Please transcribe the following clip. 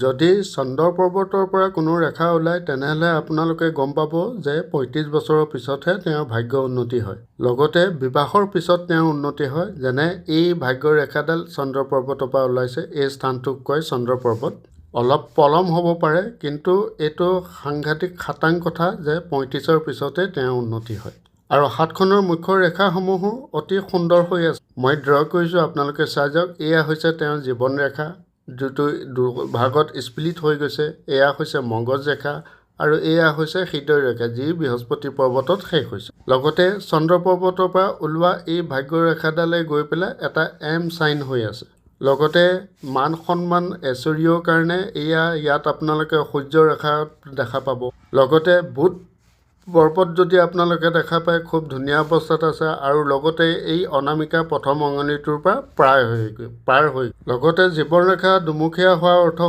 যদি চন্দ্ৰ পৰ্বতৰ পৰা কোনো ৰেখা ওলায় তেনেহ'লে আপোনালোকে গম পাব যে ৩৫ বছৰৰ পিছতহে তেওঁৰ ভাগ্য উন্নতি হয়। লগতে বিবাহৰ পিছত তেওঁৰ উন্নতি হয়। যেনে এই ভাগ্যৰ ৰেখাডাল চন্দ্ৰ পৰ্বতৰ পৰা ওলাইছে, এই স্থানটোক কয় চন্দ্ৰ পৰ্বত। অলপ পলম হ'ব পাৰে, কিন্তু এইটো সাংঘাতিক খাটাং কথা যে ৩৫ৰ পিছতে তেওঁৰ উন্নতি হয়। আৰু হাতখনৰ মুখ্য ৰেখাসমূহো অতি সুন্দৰ হৈ আছে। মই ড্ৰ কৰিছোঁ, আপোনালোকে চাই যাওক। এয়া হৈছে তেওঁৰ জীৱন ৰেখা, যিটো দুভাগত স্প্লিট হৈ গৈছে। এয়া হৈছে মগজ ৰেখা আৰু এয়া হৈছে হৃদয় ৰেখা, যি বৃহস্পতি পৰ্বতত শেষ হৈছে। লগতে চন্দ্ৰ পৰ্বতৰ পৰা ওলোৱা এই ভাগ্য ৰেখাডালে গৈ পেলাই এটা এম চাইন হৈ আছে। লগতে মান সন্মান ঐশ্বৰ্যৰ কাৰণে ইয়াত আপোনালোকে সূৰ্য ৰেখা দেখা পাব। লগতে বুধ পৰ্বত যদি আপোনালোকে দেখা পায়, খুব ধুনীয়া অৱস্থাত আছে। আৰু লগতে এই অনামিকা প্ৰথম অঙনিটোৰ পৰা পাৰ হৈ লগতে জীৱন ৰেখা দুমুখীয়া হোৱাৰ অৰ্থ